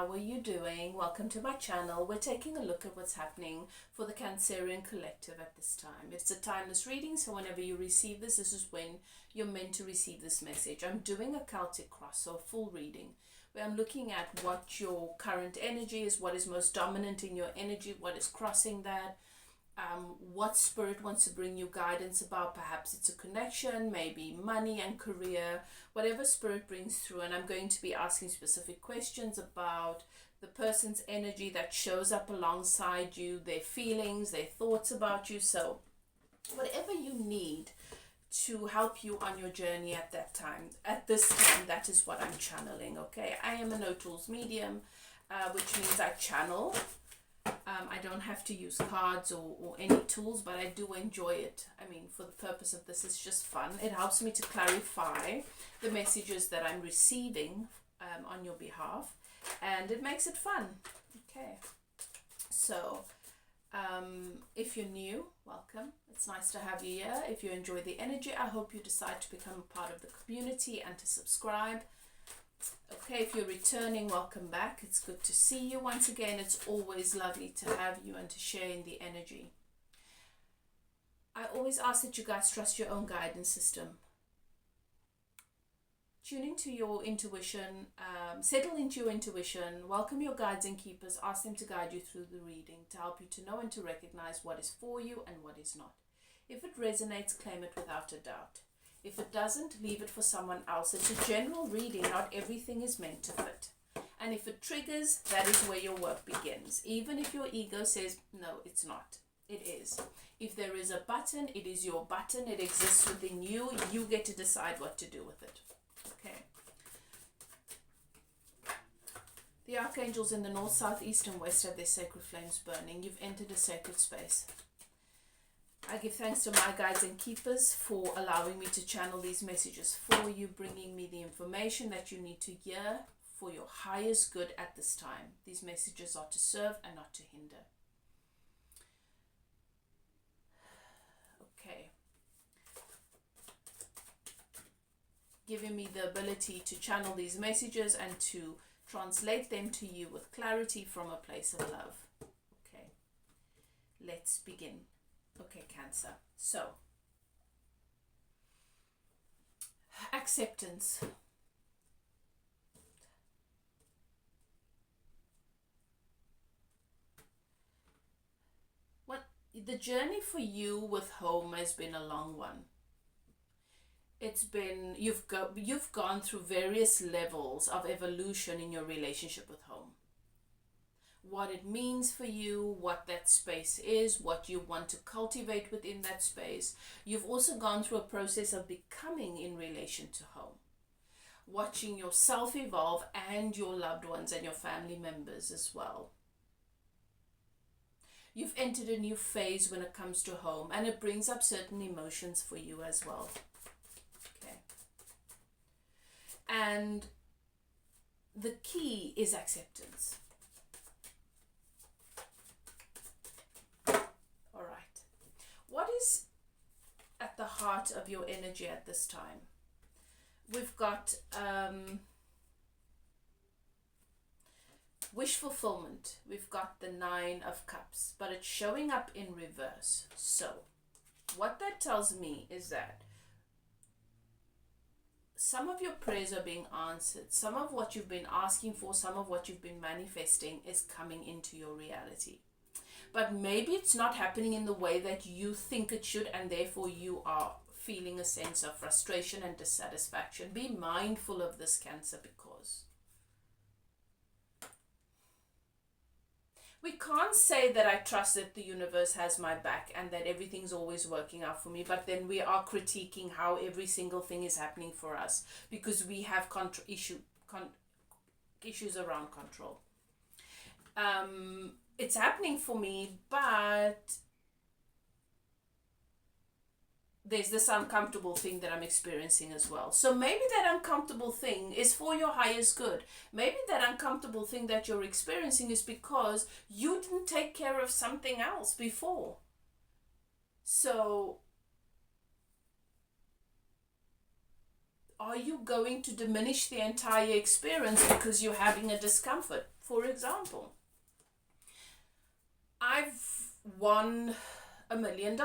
how are you doing? Welcome to my channel. We're taking a look at what's happening for the Cancerian collective at this time. It's a timeless reading, so whenever you receive this, this is when you're meant to receive this message. I'm doing a Celtic cross, so a full reading, where I'm looking at what your current energy is, what is most dominant in your energy, what is crossing that, what spirit wants to bring you guidance about. Perhaps it's a connection, maybe money and career, whatever spirit brings through. And I'm going to be asking specific questions about the person's energy that shows up alongside you, their feelings, their thoughts about you. So whatever you need to help you on your journey at this time, that is what I'm channeling. Okay, I am a no tools medium, which means I channel. I don't have to use cards or any tools, but I do enjoy it. I mean, for the purpose of this, it's just fun. It helps me to clarify the messages that I'm receiving on your behalf, and it makes it fun. Okay, so if you're new, welcome. It's nice to have you here. If you enjoy the energy, I hope you decide to become a part of the community and to subscribe. Okay, if you're returning, welcome back. It's good to see you once again. It's always lovely to have you and to share in the energy. I always ask that you guys trust your own guidance system. Tune into your intuition, settle into your intuition, welcome your guides and keepers, ask them to guide you through the reading to help you to know and to recognize what is for you and what is not. If it resonates, claim it without a doubt. If it doesn't, leave it for someone else. It's a general reading, not everything is meant to fit. And if it triggers, that is where your work begins. Even if your ego says, no, it's not. It is. If there is a button, it is your button. It exists within you. You get to decide what to do with it. Okay. The archangels in the north, south, east, and west have their sacred flames burning. You've entered a sacred space. I give thanks to my guides and keepers for allowing me to channel these messages for you, bringing me the information that you need to hear for your highest good at this time. These messages are to serve and not to hinder. Okay. Giving me the ability to channel these messages and to translate them to you with clarity from a place of love. Okay. Let's begin. Okay, Cancer. So, acceptance. The journey for you with home has been a long one. It's been, you've gone through various levels of evolution in your relationship with home. What it means for you, what that space is, what you want to cultivate within that space. You've also gone through a process of becoming in relation to home, watching yourself evolve and your loved ones and your family members as well. You've entered a new phase when it comes to home, and it brings up certain emotions for you as well. Okay. And the key is acceptance. What is at the heart of your energy at this time? We've got wish fulfillment. We've got the 9 of Cups, but it's showing up in reverse. So what that tells me is that some of your prayers are being answered. Some of what you've been asking for, some of what you've been manifesting is coming into your reality. But maybe it's not happening in the way that you think it should, and therefore you are feeling a sense of frustration and dissatisfaction. Be mindful of this, Cancer, because we can't say that I trust that the universe has my back and that everything's always working out for me, but then we are critiquing how every single thing is happening for us because we have issues around control. It's happening for me, but there's this uncomfortable thing that I'm experiencing as well. So maybe that uncomfortable thing is for your highest good. Maybe that uncomfortable thing that you're experiencing is because you didn't take care of something else before. So are you going to diminish the entire experience because you're having a discomfort? For example, I've won $1 million.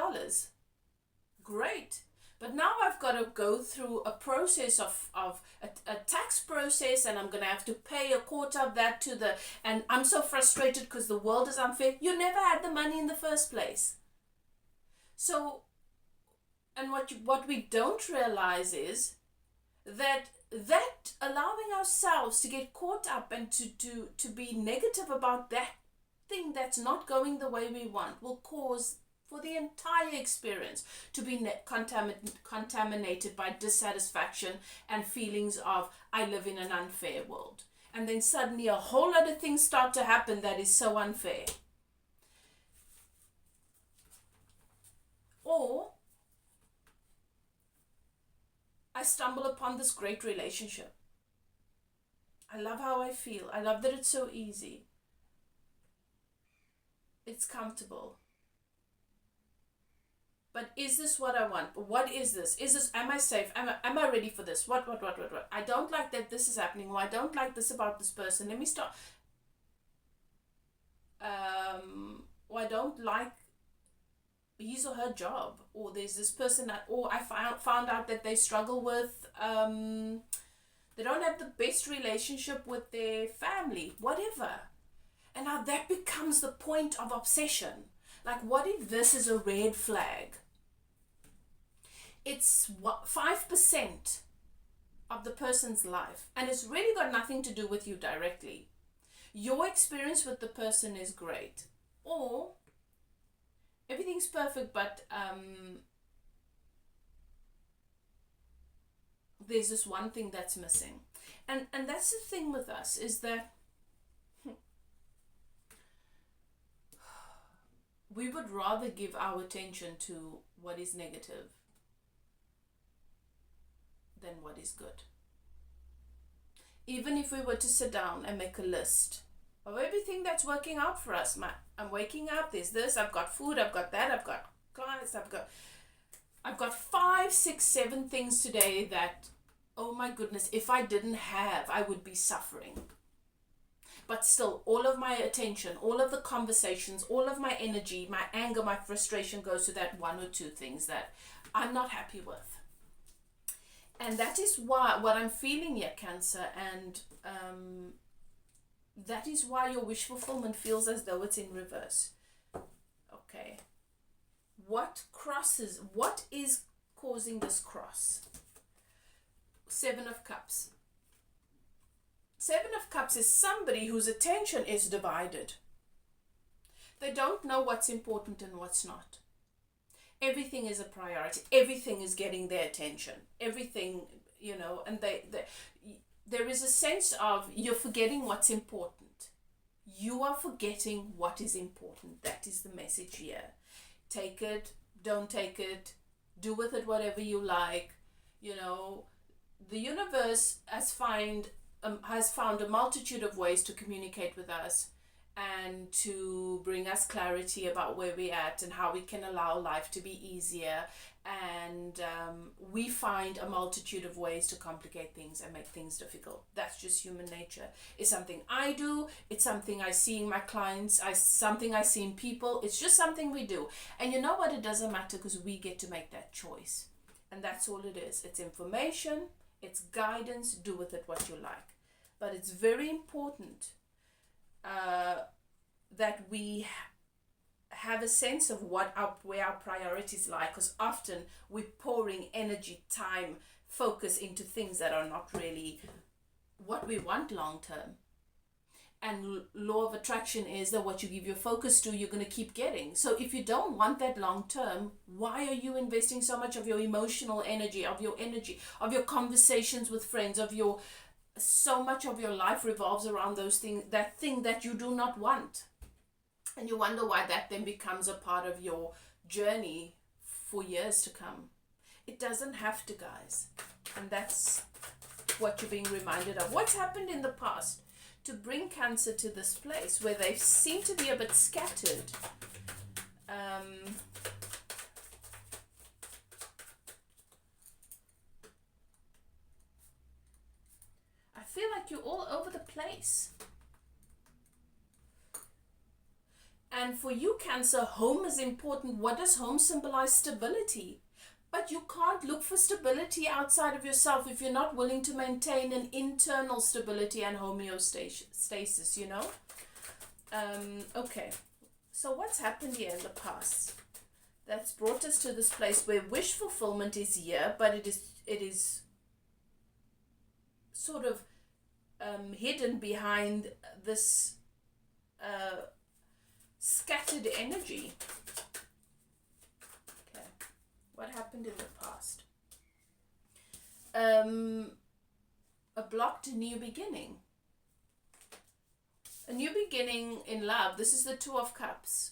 Great. But now I've got to go through a process of a tax process, and I'm going to have to pay a quarter of that to the, and I'm so frustrated because the world is unfair. You never had the money in the first place. So, and what we don't realize is that allowing ourselves to get caught up and to be negative about that thing that's not going the way we want will cause for the entire experience to be contaminated by dissatisfaction and feelings of, I live in an unfair world. And then suddenly a whole lot of things start to happen that is so unfair. Or I stumble upon this great relationship. I love how I feel. I love that it's so easy. It's comfortable. But is this what I want? What is this? Am I safe? Am I ready for this? What? I don't like that this is happening. Or I don't like this about this person. Let me start. Or I don't like his or her job. Or there's this person that, or I found out that they struggle with, they don't have the best relationship with their family. Whatever. And now that becomes the point of obsession. Like, what if this is a red flag? It's 5% of the person's life, and it's really got nothing to do with you directly. Your experience with the person is great, or everything's perfect, but there's this one thing that's missing. And that's the thing with us, is that we would rather give our attention to what is negative than what is good. Even if we were to sit down and make a list of everything that's working out for us. I'm waking up, there's this, I've got food, I've got that, I've got clients, I've got 5, 6, 7 things today that, oh my goodness, if I didn't have, I would be suffering. But still, all of my attention, all of the conversations, all of my energy, my anger, my frustration goes to that 1 or 2 things that I'm not happy with. And that is why, what I'm feeling here, Cancer, and that is why your wish fulfillment feels as though it's in reverse. Okay. What is causing this cross? 7 of Cups. 7 of Cups is somebody whose attention is divided. They don't know what's important and what's not. Everything is a priority. Everything is getting their attention. Everything, and there is a sense of you're forgetting what's important. You are forgetting what is important. That is the message here. Take it, don't take it, do with it whatever you like. The universe has found a multitude of ways to communicate with us and to bring us clarity about where we're at and how we can allow life to be easier. And we find a multitude of ways to complicate things and make things difficult. That's just human nature. It's something I do. It's something I see in my clients. Something I see in people. It's just something we do. And you know what? It doesn't matter because we get to make that choice. And that's all it is. It's information. It's guidance. Do with it what you like. But it's very important that we have a sense of where our priorities lie, because often we're pouring energy, time, focus into things that are not really what we want long term. And law of attraction is that what you give your focus to, you're going to keep getting. So if you don't want that long term, why are you investing so much of your emotional energy, of your conversations with friends, so much of your life revolves around those things, that thing that you do not want? And you wonder why that then becomes a part of your journey for years to come. It doesn't have to, guys. And that's what you're being reminded of. What's happened in the past to bring Cancer to this place where they seem to be a bit scattered? I feel like you're all over the place. And for you, Cancer, home is important. What does home symbolize? Stability. But you can't look for stability outside of yourself if you're not willing to maintain an internal stability and homeostasis, you know? Okay, so what's happened here in the past that's brought us to this place where wish fulfillment is here, but it is sort of hidden behind this scattered energy. Okay, what happened in the past? A blocked new beginning. A new beginning in love. This is the Two of Cups.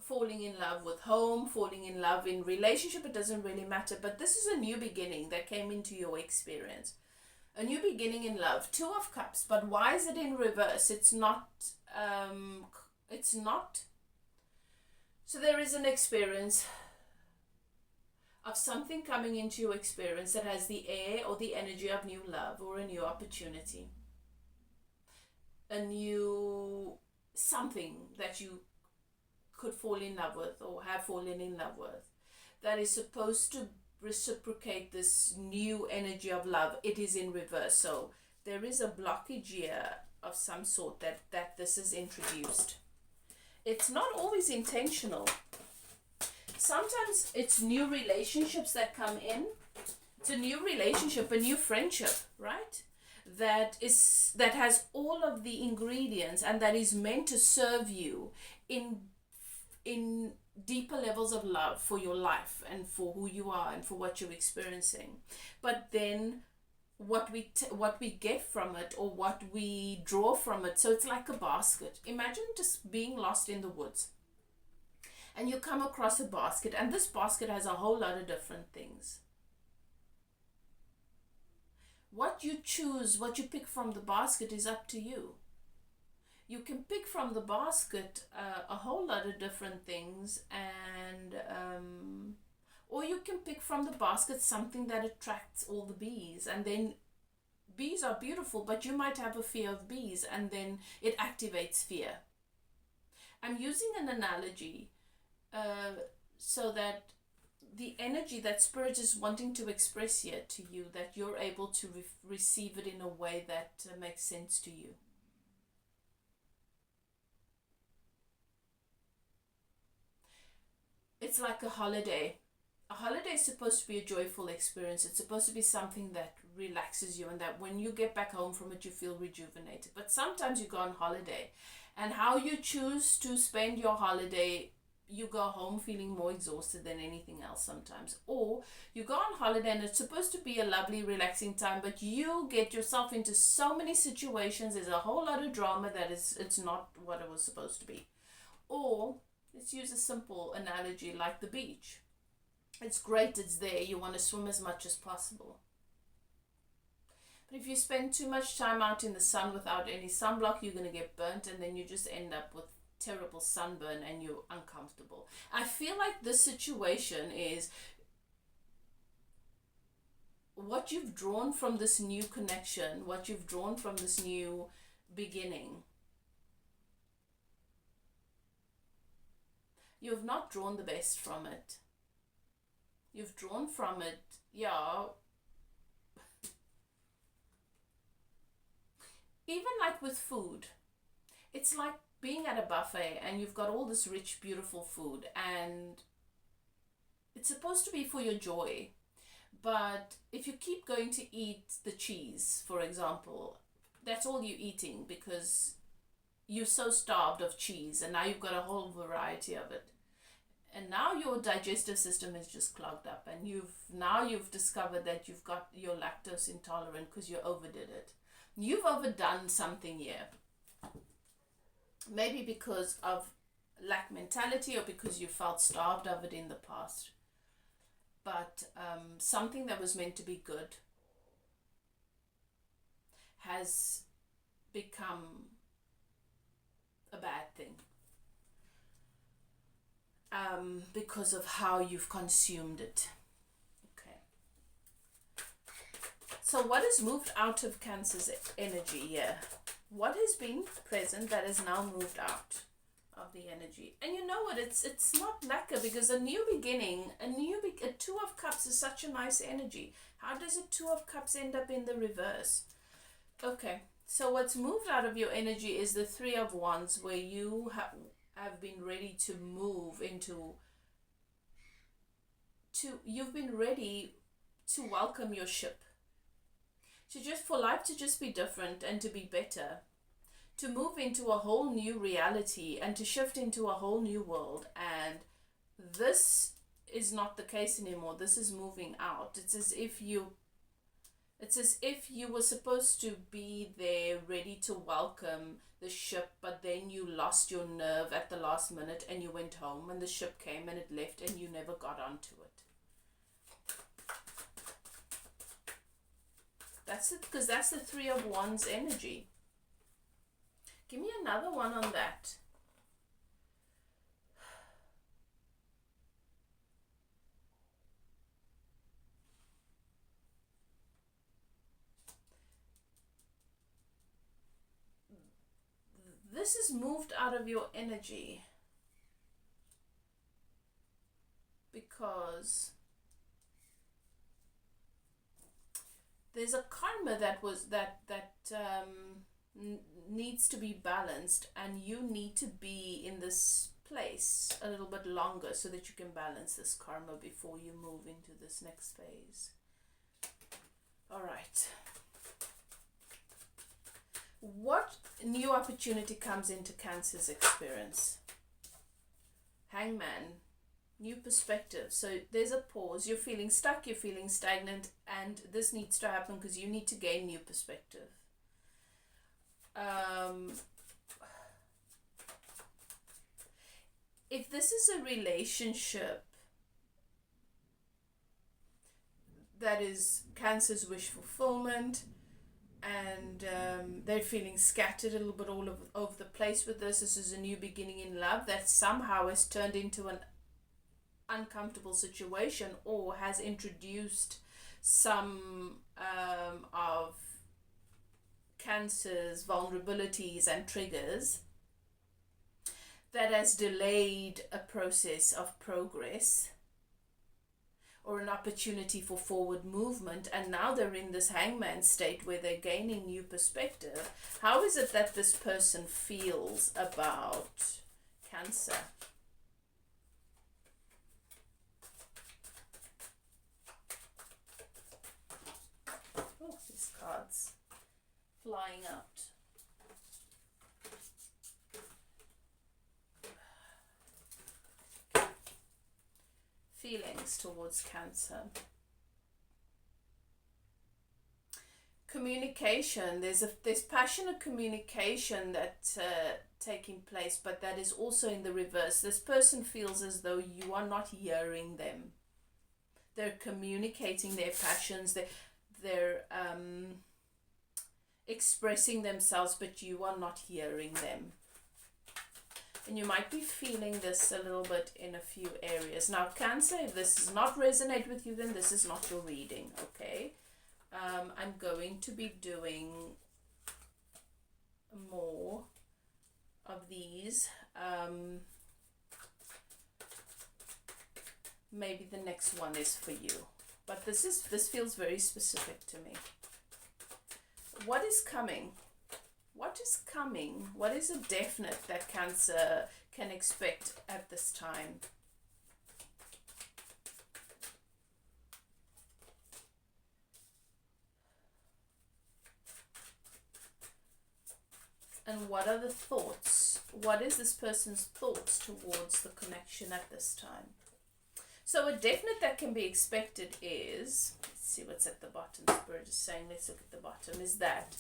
Falling in love with home, falling in love in relationship, it doesn't really matter. But this is a new beginning that came into your experience. A new beginning in love. Two of Cups. But why is it in reverse? It's not. So there is an experience of something coming into your experience that has the air or the energy of new love or a new opportunity. A new something that you could fall in love with or have fallen in love with that is supposed to reciprocate this new energy of love. It is in reverse. So there is a blockage here of some sort that this is introduced. It's not always intentional. Sometimes it's new relationships that come in. It's a new relationship, a new friendship, right? That has all of the ingredients and that is meant to serve you in deeper levels of love for your life and for who you are and for what you're experiencing. But then what we get from it or what we draw from it, so it's like a basket. Imagine just being lost in the woods and you come across a basket, and this basket has a whole lot of different things. What you choose, what you pick from the basket is up to you. You can pick from the basket a whole lot of different things, and or you can pick from the basket something that attracts all the bees, and then bees are beautiful, but you might have a fear of bees, and then it activates fear. I'm using an analogy so that the energy that Spirit is wanting to express here to you, that you're able to receive it in a way that makes sense to you. It's like a holiday. A holiday is supposed to be a joyful experience. It's supposed to be something that relaxes you and that when you get back home from it, you feel rejuvenated. But sometimes you go on holiday, and how you choose to spend your holiday, you go home feeling more exhausted than anything else sometimes. Or you go on holiday and it's supposed to be a lovely, relaxing time, but you get yourself into so many situations. There's a whole lot of drama that it's not what it was supposed to be. Or let's use a simple analogy like the beach. It's great, it's there, you want to swim as much as possible. But if you spend too much time out in the sun without any sunblock, you're going to get burnt, and then you just end up with terrible sunburn and you're uncomfortable. I feel like this situation is what you've drawn from this new connection, what you've drawn from this new beginning. You've not drawn the best from it. You've drawn from it, even like with food. It's like being at a buffet and you've got all this rich, beautiful food, and it's supposed to be for your joy. But if you keep going to eat the cheese, for example, that's all you're eating because you're so starved of cheese, and now you've got a whole variety of it. And now your digestive system is just clogged up, and you've discovered that you're lactose intolerant because you overdid it. You've overdone something here. Maybe because of lack mentality or because you felt starved of it in the past. But something that was meant to be good has become a bad thing. Because of how you've consumed it. Okay. So what has moved out of Cancer's energy here? What has been present that has now moved out of the energy. And you know what, it's not lacquer, because a new beginning, a Two of Cups is such a nice energy. How does a Two of Cups end up in the reverse? Okay, so what's moved out of your energy is the Three of Wands, where you have been ready to move into, you've been ready to welcome your ship, to just, for life to just be different and to be better, to move into a whole new reality and to shift into a whole new world. And this is not the case anymore. This is moving out. It's as if you were supposed to be there ready to welcome the ship, but then you lost your nerve at the last minute and you went home and the ship came and it left and you never got onto it. That's it, because that's the Three of Wands energy. Give me another one on that. This is moved out of your energy because there's a karma that needs to be balanced, and you need to be in this place a little bit longer so that you can balance this karma before you move into this next phase. All right. What new opportunity comes into Cancer's experience? Hangman. New perspective. So there's a pause. You're feeling stuck, you're feeling stagnant, and this needs to happen because you need to gain new perspective. If this is a relationship that is Cancer's wish fulfillment, and they're feeling scattered a little bit all over the place with this. This is a new beginning in love that somehow has turned into an uncomfortable situation, or has introduced some of Cancer's vulnerabilities and triggers that has delayed a process of progress or an opportunity for forward movement, and now they're in this hangman state where they're gaining new perspective. How is it that this person feels about Cancer? Oh, these cards flying out. Feelings towards Cancer. Communication. There's passionate communication that's taking place, but that is also in the reverse. This person feels as though you are not hearing them. They're communicating their passions. They're expressing themselves, but you are not hearing them. And you might be feeling this a little bit in a few areas. Now, Cancer, if this does not resonate with you, then this is not your reading, okay? I'm going to be doing more of these. Maybe the next one is for you. But this feels very specific to me. What is coming? What is coming? What is a definite that Cancer can expect at this time? And what are the thoughts? What is this person's thoughts towards the connection at this time? So a definite that can be expected is, let's see what's at the bottom. Spirit is saying, let's look at the bottom, is that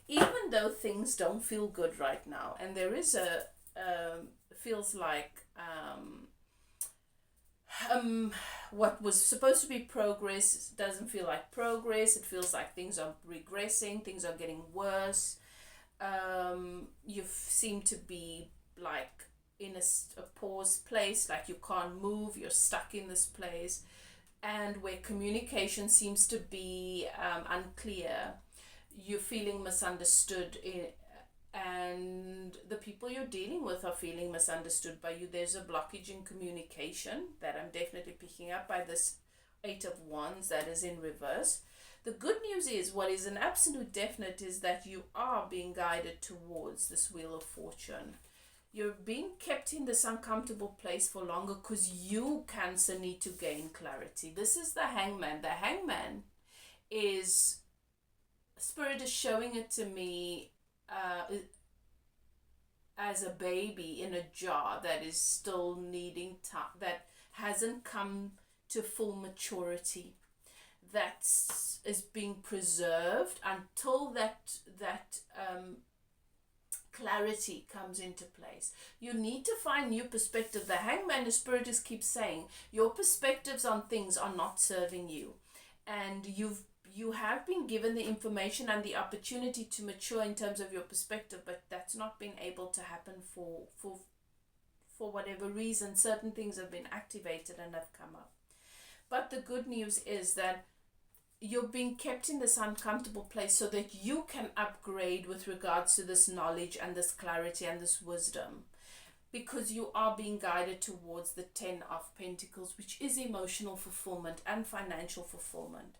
even though things don't feel good right now, and there is feels like what was supposed to be progress doesn't feel like progress. It feels like things are regressing, things are getting worse. You seem to be like in a paused place, like you can't move, you're stuck in this place, and where communication seems to be unclear. You're feeling misunderstood, and and the people you're dealing with are feeling misunderstood by you. There's a blockage in communication that I'm definitely picking up by this Eight of Wands that is in reverse. The good news is, what is an absolute definite is that you are being guided towards this Wheel of Fortune. You're being kept in this uncomfortable place for longer because you, Cancer, need to gain clarity. This is the Hangman. The Hangman is, Spirit is showing it to me as a baby in a jar that is still needing time, that hasn't come to full maturity, that is being preserved until that clarity comes into place. You need to find new perspective. The Hangman, the Spirit is keeps saying, your perspectives on things are not serving you, and you have been given the information and the opportunity to mature in terms of your perspective, but that's not been able to happen for whatever reason. Certain things have been activated and have come up. But the good news is that you're being kept in this uncomfortable place so that you can upgrade with regards to this knowledge and this clarity and this wisdom, because you are being guided towards the Ten of Pentacles, which is emotional fulfillment and financial fulfillment.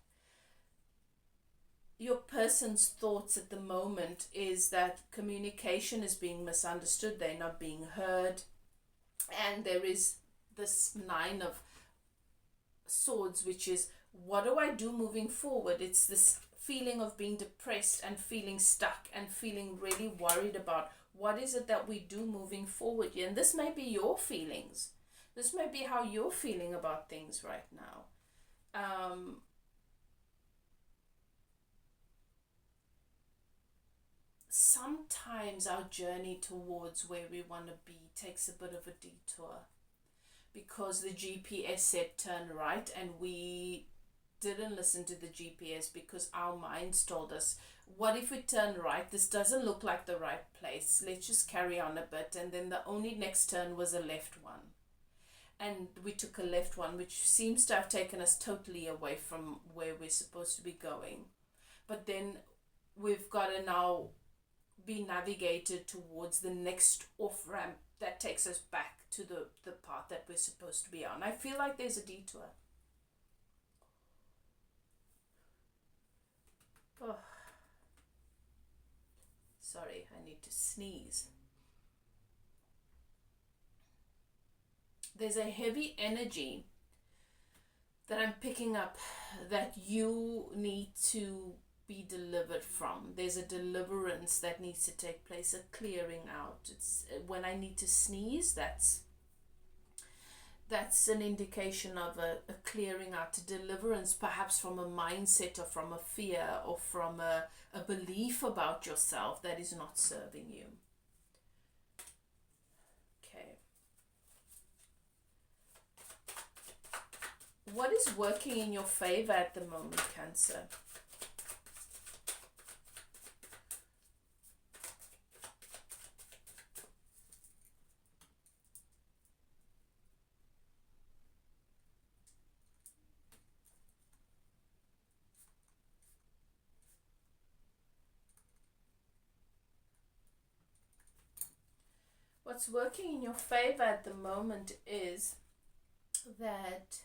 Your person's thoughts at the moment is that communication is being misunderstood, they're not being heard, and there is this Nine of Swords, which is, what do I do moving forward? It's this feeling of being depressed and feeling stuck and feeling really worried about what is it that we do moving forward here. And this may be your feelings. This may be how you're feeling about things right now. Sometimes our journey towards where we want to be takes a bit of a detour, because the GPS said turn right and we didn't listen to the GPS because our minds told us, what if we turn right? This doesn't look like the right place. Let's just carry on a bit. And then the only next turn was a left one. And we took a left one, which seems to have taken us totally away from where we're supposed to be going. But then we've got to now be navigated towards the next off ramp that takes us back to the path that we're supposed to be on. I feel like there's a detour. Oh. Sorry, I need to sneeze. There's a heavy energy that I'm picking up that you need to be delivered from. There's a deliverance that needs to take place, a clearing out. It's when I need to sneeze, that's an indication of a clearing out, a deliverance, perhaps from a mindset or from a fear or from a belief about yourself that is not serving you. Okay. What is working in your favor at the moment, Cancer? What's working in your favor at the moment is that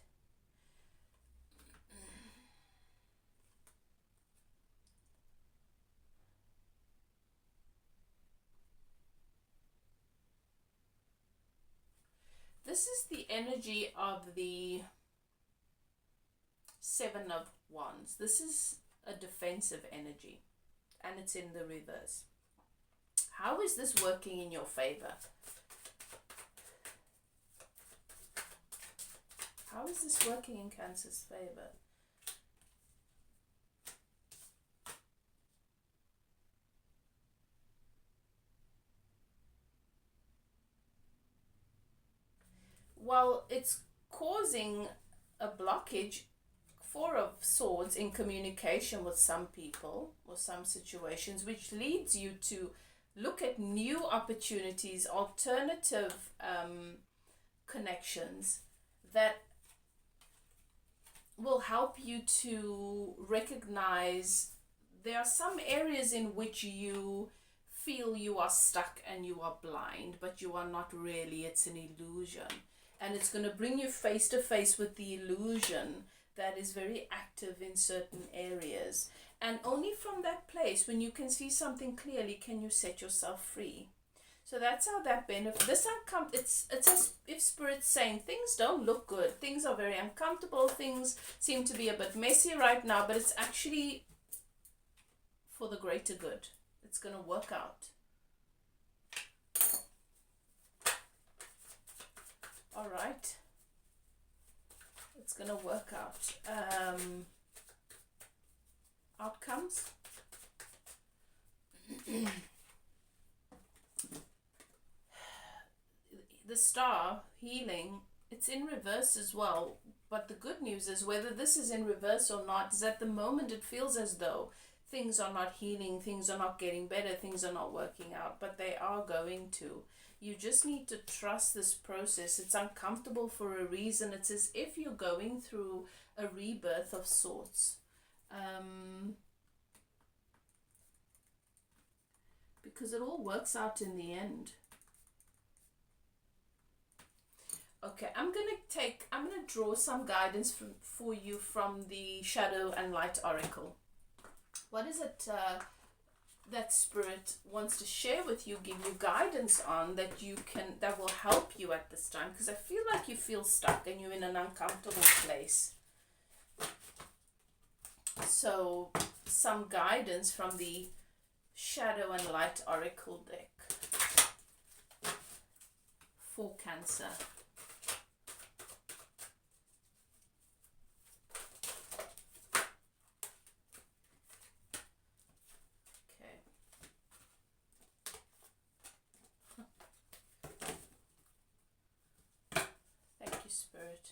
this is the energy of the Seven of Wands. This is a defensive energy, and it's in the reverse. How is this working in your favor? How is this working in Cancer's favor? Well, it's causing a blockage, Four of Swords, in communication with some people or some situations, which leads you to look at new opportunities, alternative connections that will help you to recognize there are some areas in which you feel you are stuck and you are blind, but you are not really. It's an illusion. And it's going to bring you face to face with the illusion that is very active in certain areas. And only from that place, when you can see something clearly, can you set yourself free. So that's how that benefit. This it's as if Spirit's saying things don't look good. Things are very uncomfortable. Things seem to be a bit messy right now, but it's actually for the greater good. It's going to work out. All right. It's going to work out. Outcomes. The star healing, it's in reverse as well. But the good news is, whether this is in reverse or not, is at the moment it feels as though things are not healing, things are not getting better, things are not working out, but they are going to. You just need to trust this process. It's uncomfortable for a reason. It's as if you're going through a rebirth of sorts. Because it all works out in the end. Okay, I'm gonna draw some guidance for you from the Shadow and Light Oracle. What is it that Spirit wants to share with you, give you guidance on, that will help you at this time? Because I feel like you feel stuck and you're in an uncomfortable place. So some guidance from the Shadow and Light Oracle deck for Cancer. Spirit.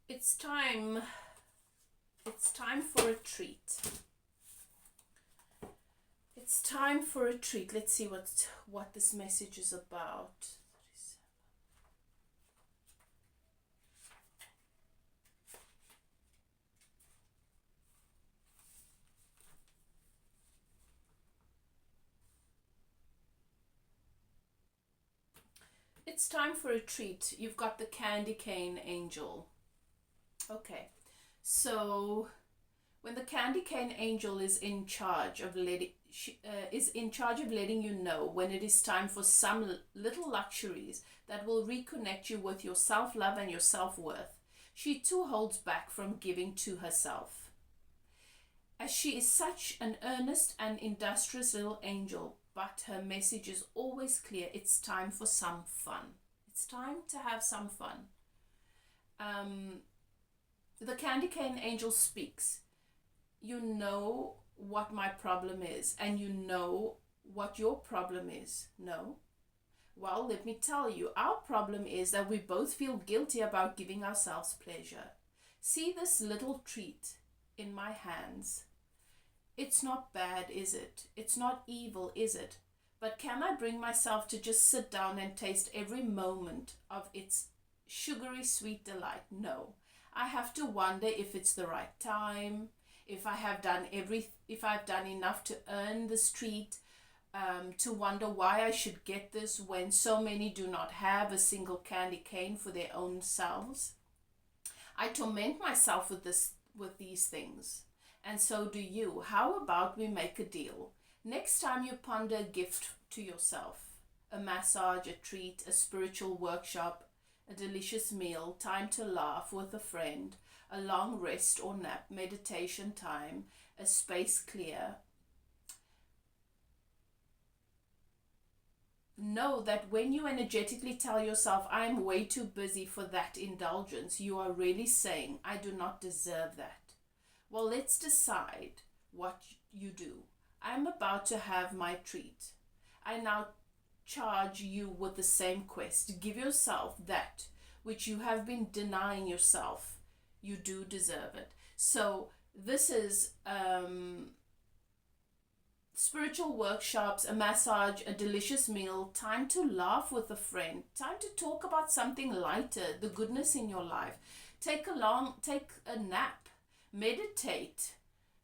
It's time for a treat. It's time for a treat. Let's see what this message is about. It's time for a treat. You've got the candy cane angel. Okay, so when the candy cane angel is in charge of letting you know when it is time for some little luxuries that will reconnect you with your self-love and your self-worth, she too holds back from giving to herself. As she is such an earnest and industrious little angel, but her message is always clear. It's time for some fun. It's time to have some fun. The candy cane angel speaks. You know what my problem is, and you know what your problem is. No? Well, let me tell you, our problem is that we both feel guilty about giving ourselves pleasure. See this little treat in my hands. It's not bad, is it? It's not evil, is it? But can I bring myself to just sit down and taste every moment of its sugary sweet delight? No. I have to wonder if it's the right time, if I've done enough to earn this treat, to wonder why I should get this when so many do not have a single candy cane for their own selves. I torment myself with these things. And so do you. How about we make a deal? Next time you ponder a gift to yourself, a massage, a treat, a spiritual workshop, a delicious meal, time to laugh with a friend, a long rest or nap, meditation time, a space clear. Know that when you energetically tell yourself, I am way too busy for that indulgence, you are really saying, I do not deserve that. Well, let's decide what you do. I'm about to have my treat. I now charge you with the same quest. Give yourself that which you have been denying yourself. You do deserve it. So this is spiritual workshops, a massage, a delicious meal, time to laugh with a friend, time to talk about something lighter, the goodness in your life. Take a nap. meditate,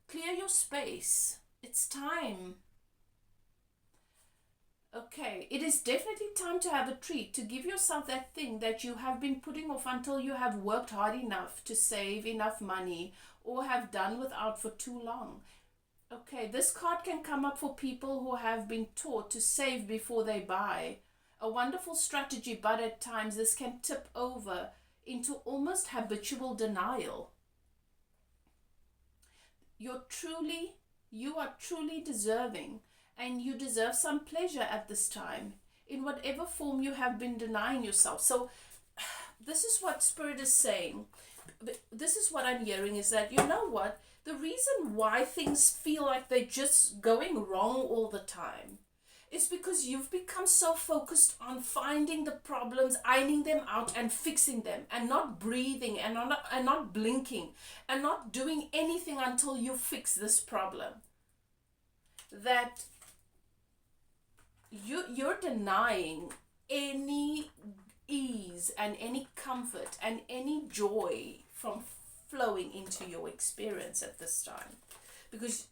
clear your space. It's time. Okay, it is definitely time to have a treat, to give yourself that thing that you have been putting off until you have worked hard enough to save enough money or have done without for too long. Okay, this card can come up for people who have been taught to save before they buy. A wonderful strategy, but at times this can tip over into almost habitual denial. You are truly deserving, and you deserve some pleasure at this time, in whatever form you have been denying yourself. So this is what Spirit is saying. This is what I'm hearing, is that, you know what, the reason why things feel like they're just going wrong all the time is because you've become so focused on finding the problems, ironing them out and fixing them, and not breathing and not blinking and not doing anything until you fix this problem, that you're denying any ease and any comfort and any joy from flowing into your experience at this time, because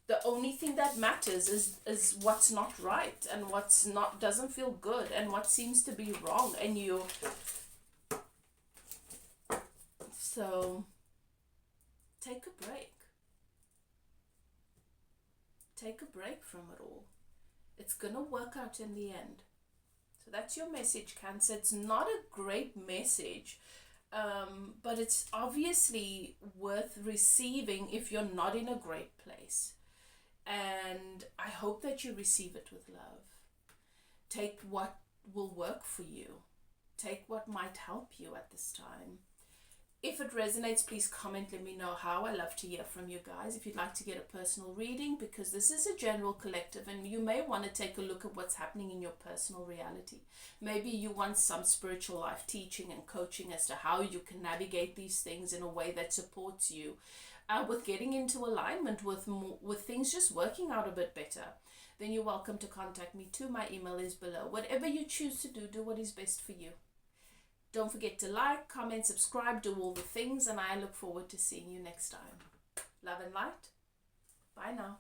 the only thing that matters is what's not right, and what's not, doesn't feel good, and what seems to be wrong, and so take a break from it all. It's gonna work out in the end. So that's your message, Cancer. It's not a great message, but it's obviously worth receiving if you're not in a great place. And I hope that you receive it with love. Take what will work for you. Take what might help you at this time. If it resonates, please comment, let me know how. I love to hear from you guys. If you'd like to get a personal reading, because this is a general collective, and you may want to take a look at what's happening in your personal reality. Maybe you want some spiritual life teaching and coaching as to how you can navigate these things in a way that supports you with getting into alignment with things just working out a bit better. Then you're welcome to contact me too. My email is below. Whatever you choose to do, do what is best for you. Don't forget to like, comment, subscribe, do all the things, and I look forward to seeing you next time. Love and light. Bye now.